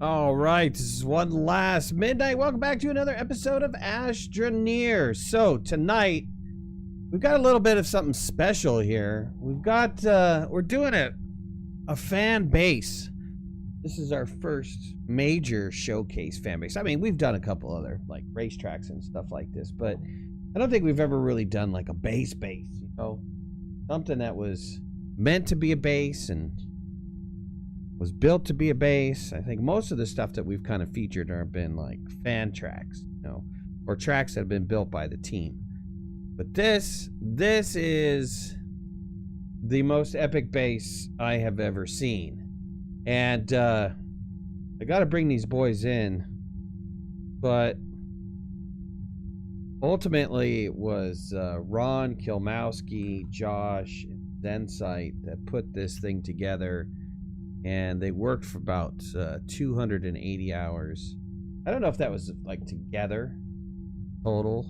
All right, this is one last midnight. Welcome back to another episode of Astroneer. So tonight we've got a little bit of something special here. We're doing a fan base. This is our first major showcase fan base. I mean, we've done a couple other like racetracks and stuff like this, but I don't think we've ever really done like a base, you know, something that was meant to be a base and was built to be a base. I think most of the stuff that we've kind of featured have been like fan tracks, you know, or tracks that have been built by the team. But this is the most epic base I have ever seen. And I got to bring these boys in, but ultimately it was Ron, Kilmowski, Josh, and Zensight that put this thing together. And they worked for about 280 hours. I don't know if that was like together total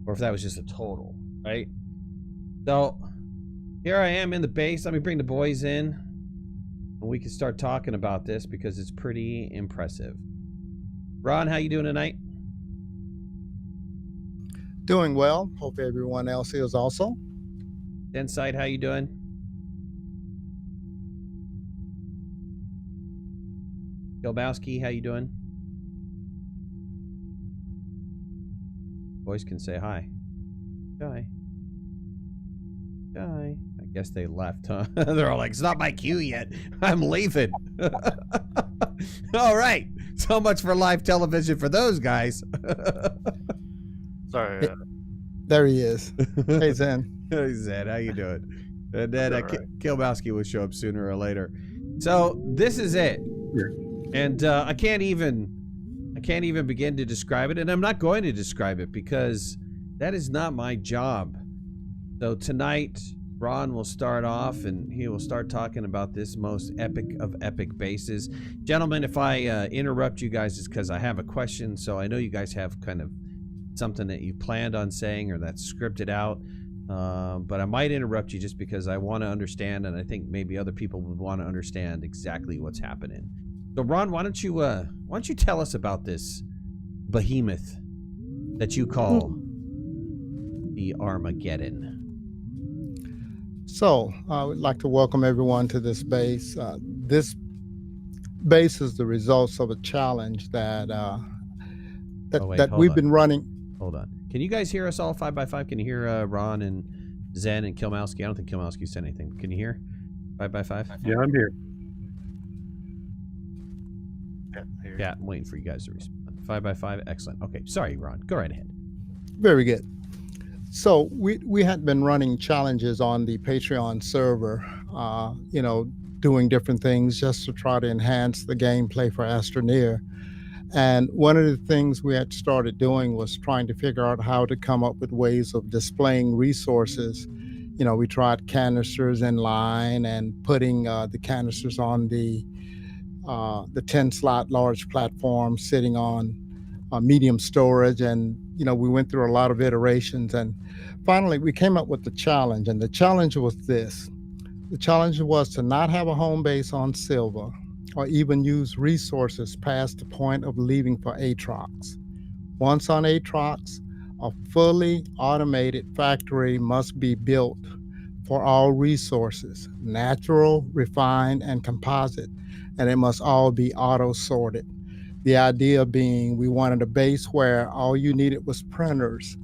or if that was just a total, right? So here I am in the base. Let me bring the boys in and we can start talking about this because it's pretty impressive. Ron, how you doing tonight? Doing well. Hope everyone else is also. Inside, how you doing? Kilbowski, how you doing? Boys can say hi. Hi. Hi. I guess they left, huh? They're all like, it's not my cue yet. I'm leaving. All right. So much for live television for those guys. Sorry. There he is. Hey, Zen. Hey, Zen, how you doing? And then Kilbowski will show up sooner or later. So this is it. And I can't even begin to describe it, and I'm not going to describe it because that is not my job. So tonight, Ron will start off, and he will start talking about this most epic of epic bases. Gentlemen, if I interrupt you guys, it's because I have a question. So I know you guys have kind of something that you planned on saying or that's scripted out, but I might interrupt you just because I want to understand, and I think maybe other people would want to understand exactly what's happening. So Ron, why don't you tell us about this behemoth that you call the Armageddon? So I would like to welcome everyone to this base. This base is the results of a challenge that we've been running. Hold on. Can you guys hear us all 5x5? Can you hear Ron and Zen and Kilmowski? I don't think Kilmowski said anything. Can you hear 5x5? Yeah, I'm here. Yeah, I'm waiting for you guys to respond. 5x5, excellent. Okay, sorry, Ron. Go right ahead. Very good. So we had been running challenges on the Patreon server, doing different things just to try to enhance the gameplay for Astroneer. And one of the things we had started doing was trying to figure out how to come up with ways of displaying resources. You know, we tried canisters in line and putting the canisters on the 10-slot large platform sitting on medium storage. And, we went through a lot of iterations. And finally, we came up with the challenge. And the challenge was this. The challenge was to not have a home base on Silva or even use resources past the point of leaving for Atrox. Once on Atrox, a fully automated factory must be built for all resources, natural, refined, and composite, and it must all be auto-sorted. The idea being we wanted a base where all you needed was printers,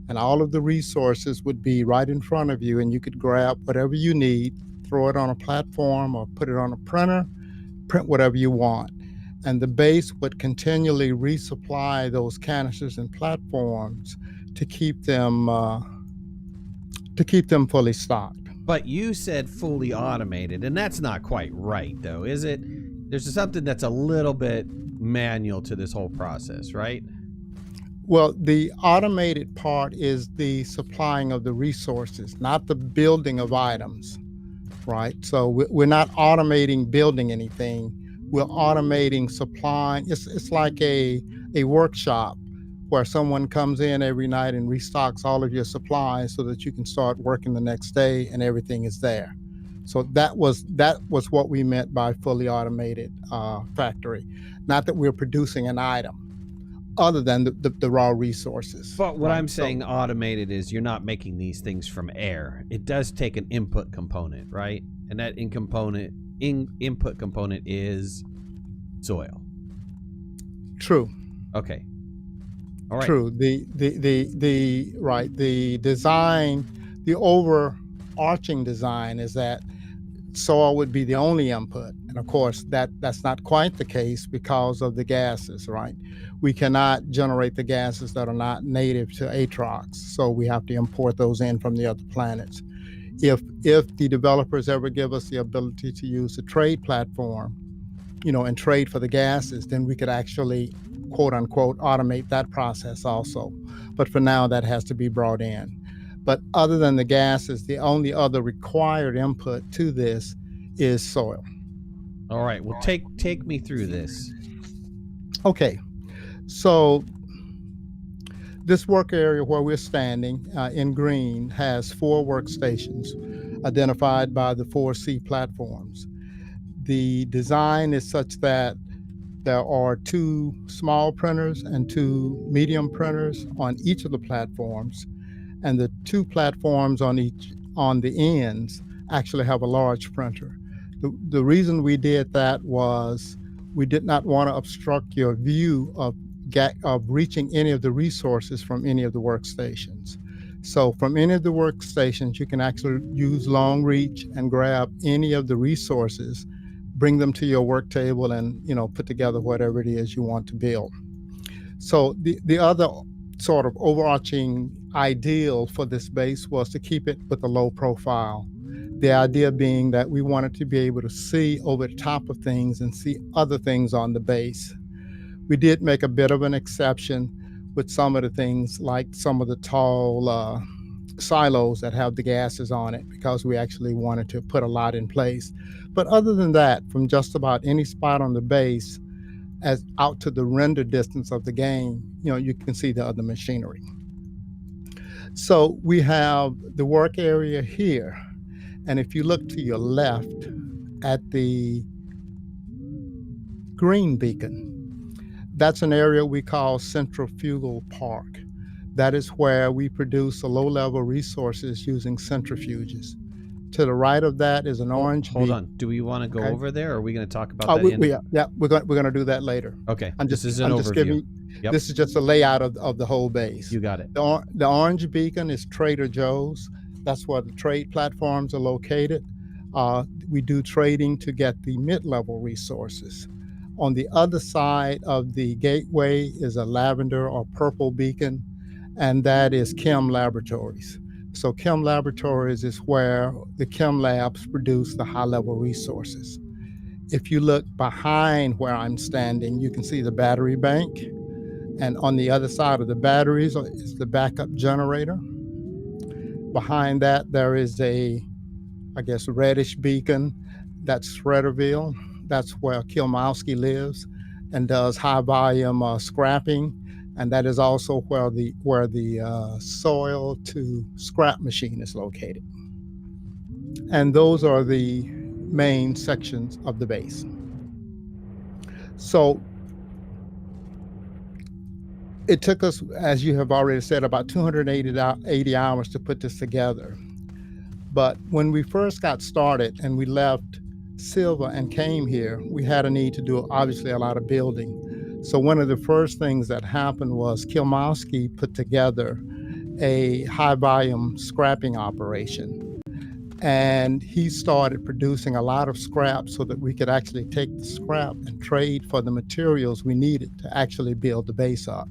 and all of the resources would be right in front of you, and you could grab whatever you need, throw it on a platform or put it on a printer, print whatever you want. And the base would continually resupply those canisters and platforms to keep them fully stocked. But you said fully automated, and that's not quite right, though, is it? There's something that's a little bit manual to this whole process, right? Well, the automated part is the supplying of the resources, not the building of items, right? So we're not automating building anything. We're automating supplying. It's like a workshop where someone comes in every night and restocks all of your supplies so that you can start working the next day and everything is there. So that was what we meant by fully automated factory. Not that we're producing an item other than the raw resources. But what right? I'm saying automated is you're not making these things from air. It does take an input component, right? And that input component is soil. True. Okay. All right. True. The design, the overarching design is that soil would be the only input. And of course, that's not quite the case because of the gases, right? We cannot generate the gases that are not native to Atrox, so we have to import those in from the other planets. If the developers ever give us the ability to use the trade platform, and trade for the gases, then we could actually, quote unquote, automate that process also. But for now, that has to be brought in. But other than the gases, the only other required input to this is soil. All right. Well, take me through this. Okay. So this work area where we're standing in green has 4 workstations identified by the 4 C platforms. The design is such that there are 2 small printers and 2 medium printers on each of the platforms, and the 2 platforms on the ends actually have a large printer. The reason we did that was we did not want to obstruct your view of reaching any of the resources from any of the workstations. So from any of the workstations, you can actually use long reach and grab any of the resources, bring them to your work table, and put together whatever it is you want to build. So the other sort of overarching ideal for this base was to keep it with a low profile. The idea being that we wanted to be able to see over the top of things and see other things on the base. We did make a bit of an exception with some of the things, like some of the tall silos that have the gases on it, because we actually wanted to put a lot in place. But other than that, from just about any spot on the base as out to the render distance of the game, you can see the other machinery. So we have the work area here. And if you look to your left at the green beacon, that's an area we call Centrifugal Park. That is where we produce the low-level resources using centrifuges. To the right of that is an orange beacon. Hold on. Do we want to go over there, or are we going to talk about that? We're going to do that later. Okay. This is just a layout of the whole base. You got it. The orange beacon is Trader Joe's. That's where the trade platforms are located. We do trading to get the mid-level resources. On the other side of the gateway is a lavender or purple beacon, and that is Chem Laboratories. So Chem Laboratories is where the chem labs produce the high-level resources. If you look behind where I'm standing, you can see the battery bank, and on the other side of the batteries is the backup generator. Behind that, there is a, reddish beacon. That's Shredderville. That's where Kilmowski lives and does high volume scrapping. And that is also where the soil to scrap machine is located. And those are the main sections of the base. So it took us, as you have already said, about 280 hours to put this together. But when we first got started and we left Silva and came here, we had a need to do obviously a lot of building. So one of the first things that happened was Kilmowski put together a high volume scrapping operation. And he started producing a lot of scrap so that we could actually take the scrap and trade for the materials we needed to actually build the base up.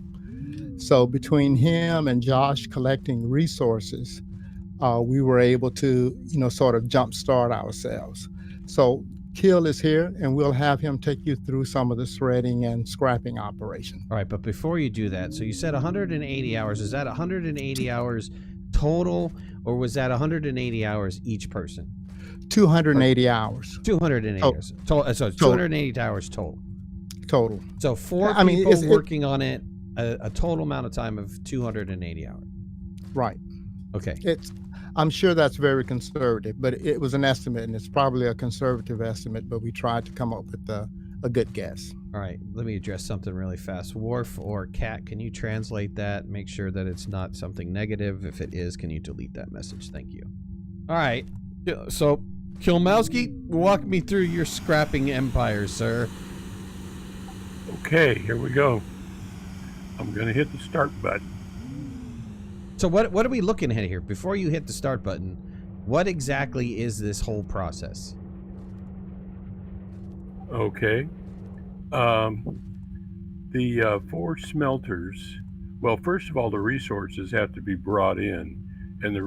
So between him and Josh collecting resources, we were able to, sort of jumpstart ourselves. So Kil is here, and we'll have him take you through some of the shredding and scrapping operation. All right, but before you do that, so you said 180 hours. Is that 180 hours total, or was that 180 hours each person? 280 hours. 280 hours. So it's 280 hours total. Total. So four people working on it, a total amount of time of 280 hours. Right. Okay. I'm sure that's very conservative, but it was an estimate, and it's probably a conservative estimate, but we tried to come up with a good guess. All right, let me address something really fast. Wharf or Cat, can you translate that? Make sure that it's not something negative. If it is, can you delete that message? Thank you. All right, so Kilmowski, walk me through your scrapping empire, sir. Okay, here we go. I'm going to hit the start button. So what are we looking at here? Before you hit the start button, what exactly is this whole process? Okay. The 4 smelters, well, first of all, the resources have to be brought in. And the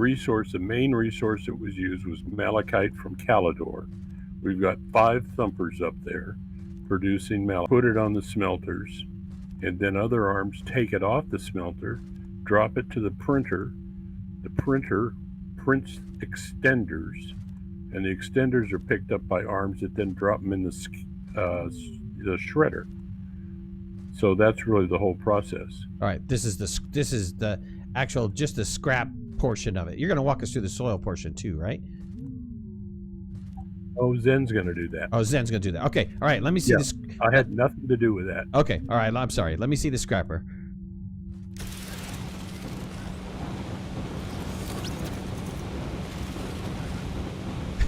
main resource that was used was malachite from Calidor. We've got 5 thumpers up there producing malachite. Put it on the smelters, and then other arms take it off the smelter, drop it to the printer. The printer prints extenders, and the extenders are picked up by arms that then drop them in the shredder. So that's really the whole process. All right, this is the actual just the scrap portion of it. You're going to walk us through the soil portion too, right? Oh, Zen's going to do that. Oh, Zen's going to do that. Okay, all right, let me see Yeah, this. I had nothing to do with that. Okay, all right, I'm sorry. Let me see the scrapper.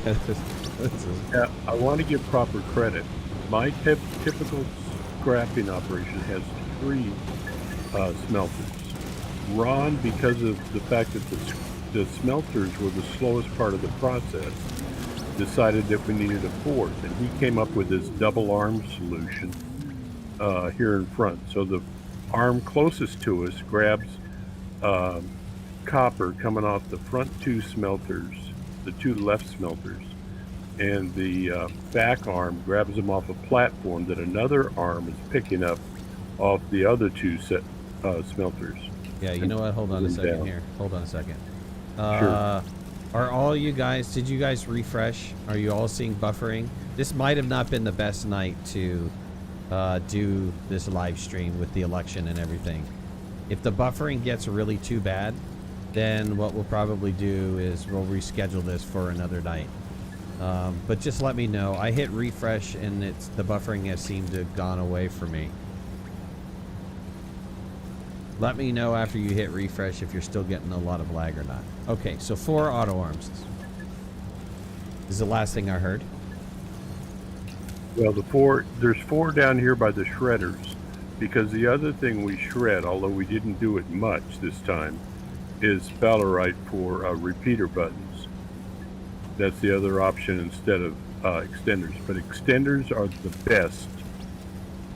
Yeah, I want to give proper credit. My typical scrapping operation has 3 smelters. Ron, because of the fact that the smelters were the slowest part of the process, decided that we needed a 4th, and he came up with this double arm solution here in front. So the arm closest to us grabs copper coming off the front 2 smelters, the 2 left smelters, and the back arm grabs them off a platform that another arm is picking up off the other 2 smelters. Yeah, you know what? Hold on a second here. Hold on a second. Sure. Are all you guys, did you guys refresh? Are you all seeing buffering? This might have not been the best night to do this live stream with the election and everything. If the buffering gets really too bad, then what we'll probably do is we'll reschedule this for another night. But just let me know. I hit refresh and the buffering has seemed to have gone away for me. Let me know after you hit refresh if you're still getting a lot of lag or not. Okay, so 4 auto arms. This is the last thing I heard. Well, there's 4 down here by the shredders, because the other thing we shred, although we didn't do it much this time, is sphalerite for repeater buttons. That's the other option instead of extenders. But extenders are the best.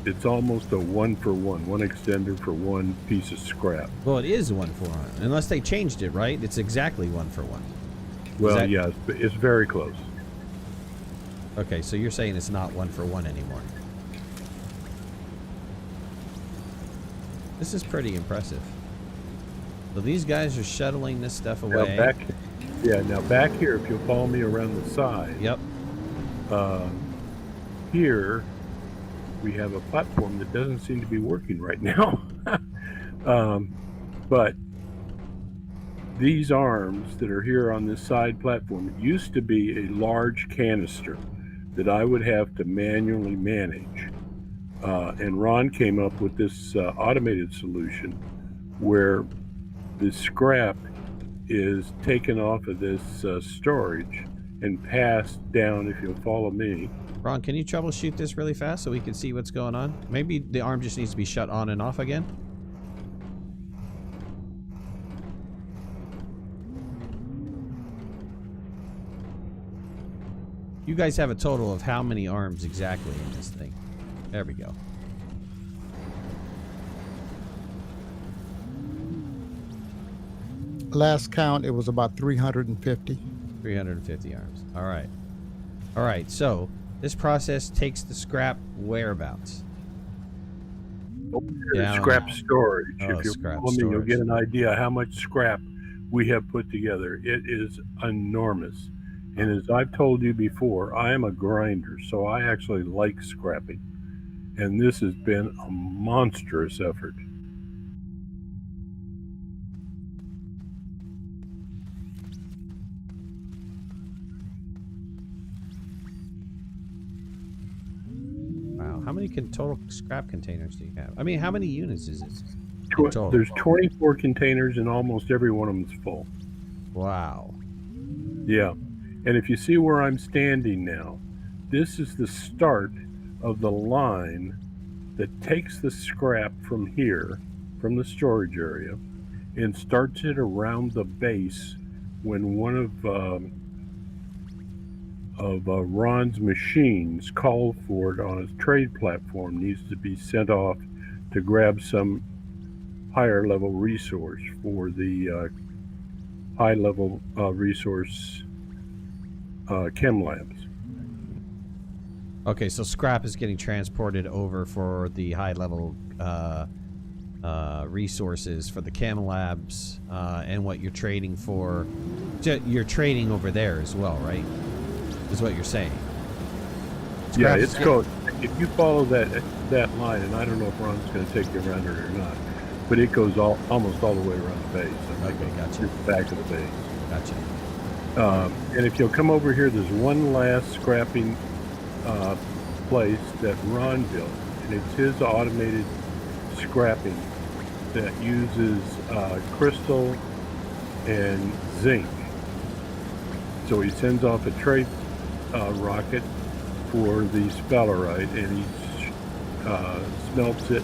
It's almost a 1-for-1, 1 extender for 1 piece of scrap. Well, it is 1-for-1, unless they changed it, right? It's exactly 1-for-1. Well, yeah, it's very close. Okay, so you're saying it's not 1-for-1 anymore. This is pretty impressive. So these guys are shuttling this stuff away. Now back here, if you'll follow me around the side. Yep. Here we have a platform that doesn't seem to be working right now. But these arms that are here on this side platform used to be a large canister that I would have to manually manage. And Ron came up with this automated solution where the scrap is taken off of this storage and passed down, if you'll follow me. Ron, can you troubleshoot this really fast so we can see what's going on? Maybe the arm just needs to be shut on and off again? You guys have a total of how many arms exactly in this thing? There we go. Last count, it was about 350. 350 arms. All right. All right, so this process takes the scrap whereabouts? Scrap storage. Oh, if you scrap follow me, you'll storage. get an idea how much scrap we have put together. It is enormous. And as I've told you before, I am a grinder, so I actually like scrapping. And this has been a monstrous effort. how many total scrap containers do you have? I mean, how many units is it in total? There's 24 containers, and almost every one of them is full. Wow. Yeah. And if you see where I'm standing now, this is the start of the line that takes the scrap from here, from the storage area, and starts it around the base when one of Ron's machines called for it on his trade platform needs to be sent off to grab some higher level resource for the high level resource chem labs. Okay, so scrap is getting transported over for the high level resources for the chem labs, and what you're trading for. You're trading over there as well, right? Is what you're saying. Yeah, it's called. If you follow that line, and I don't know if Ron's going to take you around it or not, but it goes almost all the way around the base. Okay, gotcha. Just the back of the base. Gotcha. And if you'll come over here, there's one last scrapping place that Ron built, and it's his automated scrapping that uses crystal and zinc. So he sends off a trade rocket for the sphalerite, and he smelts it,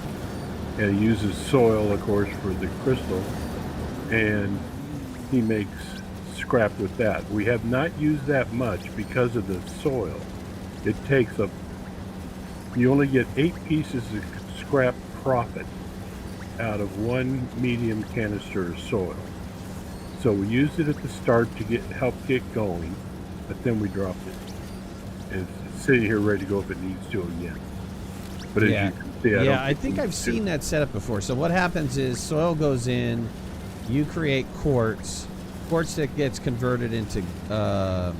and he uses soil, of course, for the crystal, and he makes scrap with that. We have not used that much because of the soil. It takes you only get 8 pieces of scrap profit out of 1 medium canister of soil. So we used it at the start to help get going, but then we dropped it. And it's sitting here ready to go if it needs to again. But as you can see, I think I've seen that setup before. So what happens is soil goes in, you create quartz that gets converted into. Well,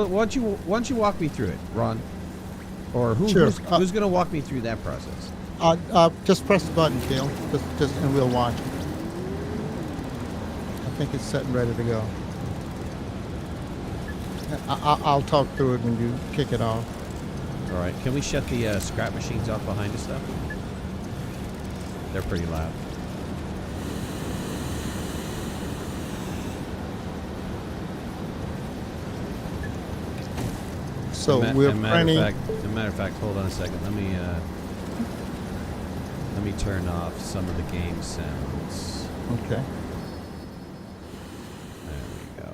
why don't you walk me through it, Ron? Or who's going to walk me through that process? Just press the button, Phil, just and we'll watch it. I think it's set and ready to go. I'll talk through it when you kick it off. All right. Can we shut the scrap machines off behind us, though? They're pretty loud. So we're printing. As a matter of fact, hold on a second. Let me turn off some of the game sounds. Okay. There we go.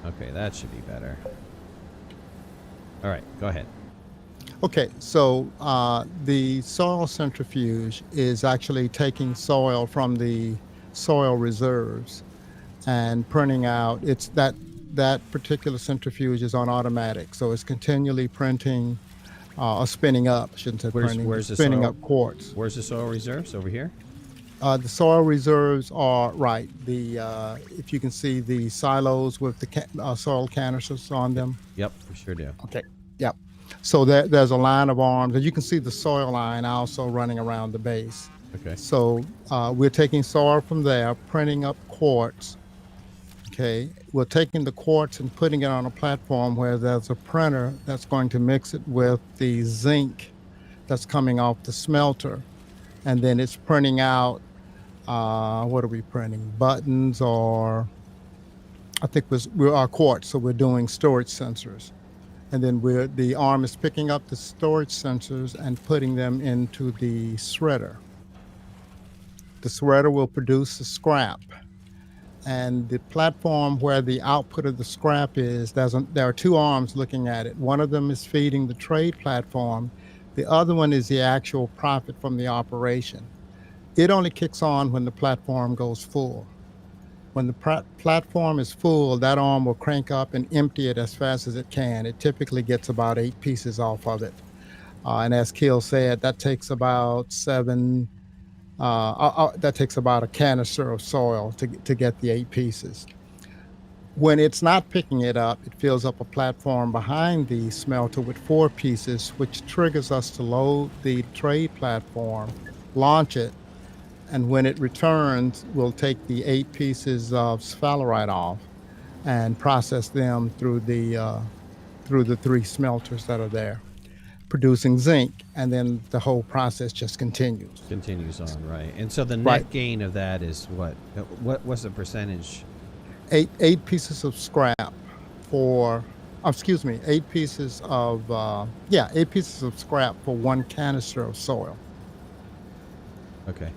Okay, that should be better. All right, go ahead. Okay, so the soil centrifuge is actually taking soil from the soil reserves and printing out. It's that particular centrifuge is on automatic, so it's continually printing or spinning up. I shouldn't say printing. Where's the spinning soil? up quartz. Where's the soil reserves? Over here? The soil reserves are right. If you can see the silos with the soil canisters on them. Yep, we sure do. Okay. Yep. So there's a line of arms, and you can see the soil line also running around the base. Okay. So we're taking soil from there, printing up quartz. Okay. We're taking the quartz and putting it on a platform where there's a printer that's going to mix it with the zinc that's coming off the smelter. And then it's printing out, what are we printing? Buttons, or I think we're quartz, so we're doing storage sensors. And then the arm is picking up the storage sensors and putting them into the shredder. The shredder will produce the scrap. And the platform where the output of the scrap is, there are 2 arms looking at it. One of them is feeding the trade platform. The other one is the actual profit from the operation. It only kicks on when the platform goes full. When the platform is full, that arm will crank up and empty it as fast as it can. It typically gets about 8 pieces off of it. And as Keel said, that takes about that takes about a canister of soil to get the 8 pieces. When it's not picking it up, it fills up a platform behind the smelter with 4 pieces, which triggers us to load the trade platform, launch it, and when it returns, we'll take the 8 pieces of sphalerite off and process them through the 3 smelters that are there. producing zinc, and then the whole process just continues. Continues on, right? And so the net Right. gain of that is what? What's the percentage? Eight pieces of scrap for, excuse me, 8 pieces of, 8 pieces of scrap for 1 canister of soil. Okay.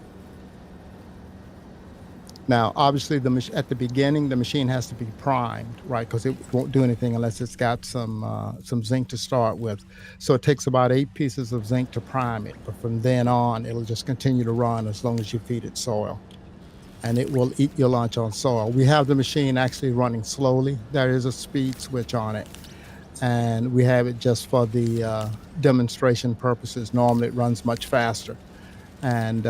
Now, obviously, at the beginning, the machine has to be primed, right? Because it won't do anything unless it's got some zinc to start with. So it takes about 8 pieces of zinc to prime it. But from then on, it'll just continue to run as long as you feed it soil. And it will eat your lunch on soil. We have the machine actually running slowly. There is a speed switch on it. And we have it just for the demonstration purposes. Normally, it runs much faster. And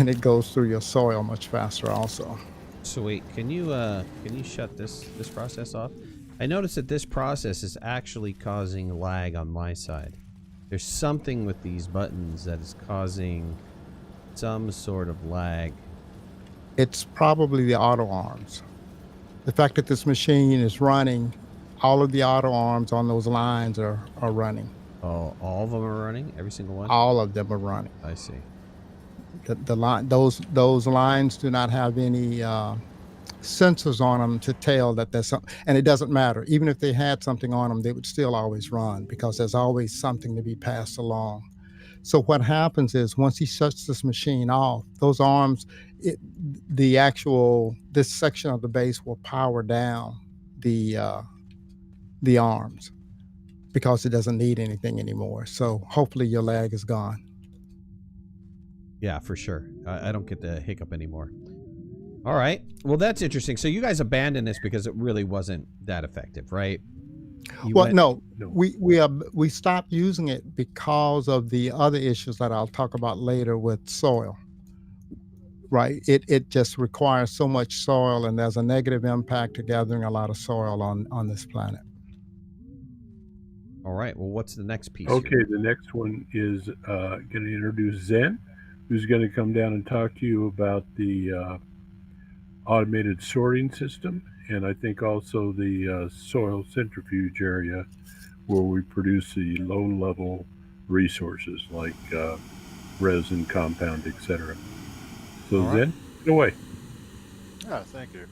it goes through your soil much faster also. So wait, can you shut this process off? I noticed that this process is actually causing lag on my side. There's something with these buttons that is causing some sort of lag. It's probably the auto arms. The fact that this machine is running, all of the auto arms on those lines are running. Oh, all of them are running? Every single one? All of them are running. I see. The line, those lines do not have any sensors on them to tell that there's something, and it doesn't matter. Even if they had something on them, they would still always run because there's always something to be passed along. So what happens is once he shuts this machine off, those arms, this section of the base will power down the arms because it doesn't need anything anymore. So hopefully your lag is gone. Yeah, for sure. I don't get the hiccup anymore. All right. Well, that's interesting. So you guys abandoned this because it really wasn't that effective, right? No. We stopped using it because of the other issues that I'll talk about later with soil. Right. It just requires so much soil, and there's a negative impact to gathering a lot of soil on this planet. All right. Well, what's the next piece? Okay, here? the next one is going to introduce Zen, who's going to come down and talk to you about the automated sorting system, and I think also the soil centrifuge area where we produce the low-level resources like resin, compound, etc. So All right. Zen, get away. Oh, thank you.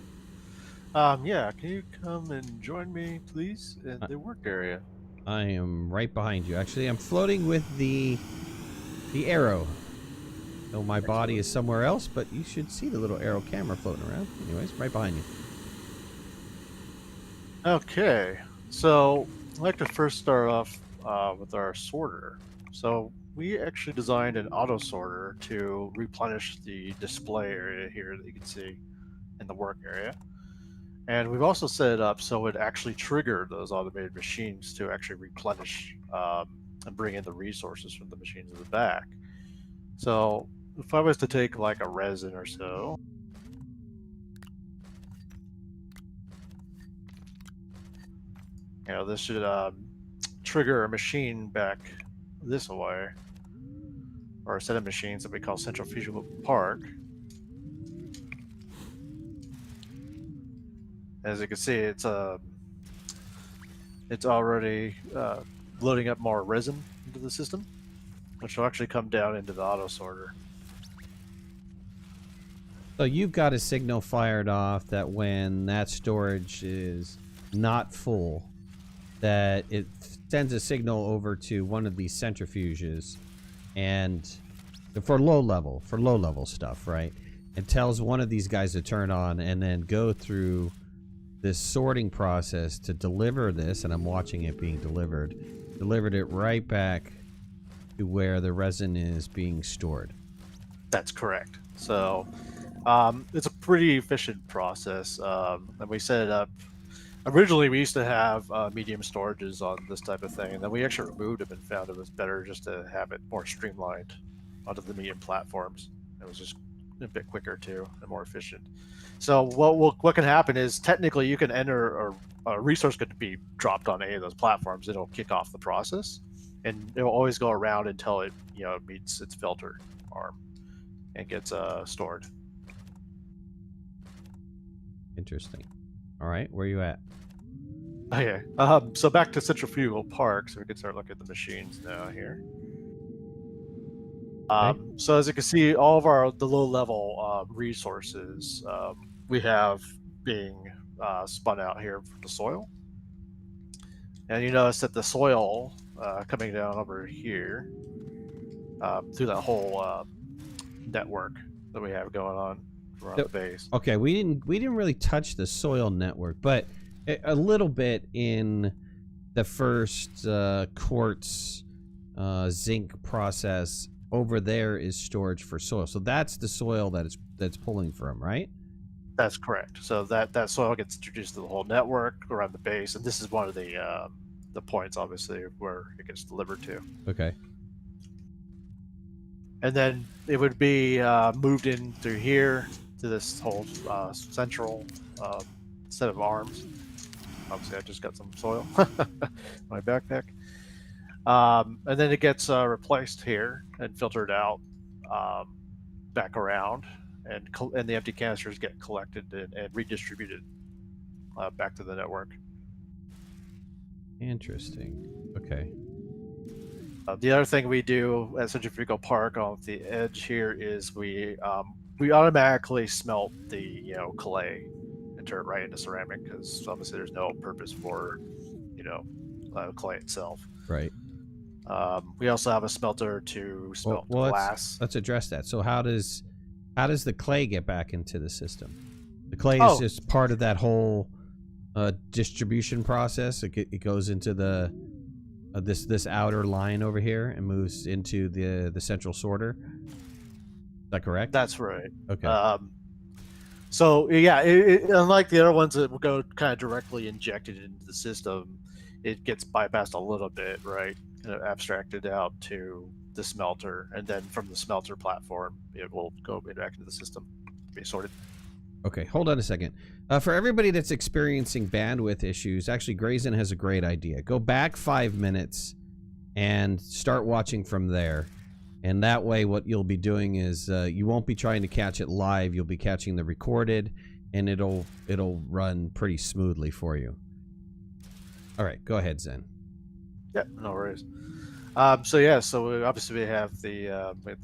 Can you come and join me, please, in the work area? I am right behind you. Actually, I'm floating with the arrow. Though my body is somewhere else, but you should see the little arrow camera floating around. Anyways, right behind you. Okay, so I'd like to first start off with our sorter. So we actually designed an auto sorter to replenish the display area here that you can see in the work area. And we've also set it up so it actually triggered those automated machines to actually replenish and bring in the resources from the machines in the back. So if I was to take like a resin or so, this should trigger a machine back this way, or a set of machines that we call centrifugal park. As you can see, it's already loading up more resin into the system, which will actually come down into the auto sorter. So you've got a signal fired off that when that storage is not full, that it sends a signal over to one of these centrifuges, and for low level stuff, right? It tells one of these guys to turn on and then go through this sorting process to deliver this, and I'm watching it being delivered it right back to where the resin is being stored. That's correct. So it's a pretty efficient process, and we set it up. Originally, we used to have medium storages on this type of thing, and then we actually removed them and found it was better just to have it more streamlined onto the medium platforms. It was just a bit quicker too and more efficient. So what can happen is technically you can enter, or a resource could be dropped on any of those platforms. It'll kick off the process, and it will always go around until it meets its filter arm and gets stored. Interesting. All right, where are you at? Okay. So back to Centrifugal Park, so we can start looking at the machines now here. So as you can see, all of the low-level resources we have being spun out here from the soil, and you notice that the soil coming down over here through that whole network that we have going on around the base. Okay, we didn't really touch the soil network, but a little bit in the first quartz zinc process. Over there is storage for soil, so that's the soil that's pulling from, right? That's correct. So that soil gets introduced to the whole network around the base, and this is one of the points, obviously, where it gets delivered to. Okay. And then it would be moved in through here to this whole central set of arms. Obviously, I just got some soil in my backpack. And then it gets replaced here and filtered out back around, and the empty canisters get collected and redistributed back to the network. Interesting. Okay. The other thing we do at Centrifugal Park on the edge here is we automatically smelt the clay and turn it right into ceramic, because obviously there's no purpose for clay itself. Right. We also have a smelter to smelt glass. Let's address that. So how does the clay get back into the system? The clay is just part of that whole distribution process. It goes into the this outer line over here and moves into the central sorter. Is that correct? That's right. Okay. So yeah, unlike the other ones that will go kind of directly injected into the system, it gets bypassed a little bit, right? Kind of abstracted out to the smelter, and then from the smelter platform, it will go back into the system, be sorted. Okay, hold on a second. For everybody that's experiencing bandwidth issues, actually, Grayson has a great idea. Go back 5 minutes and start watching from there. And that way, what you'll be doing is you won't be trying to catch it live. You'll be catching the recorded, and it'll run pretty smoothly for you. All right, go ahead, Zen. Yeah, no worries. So obviously we have the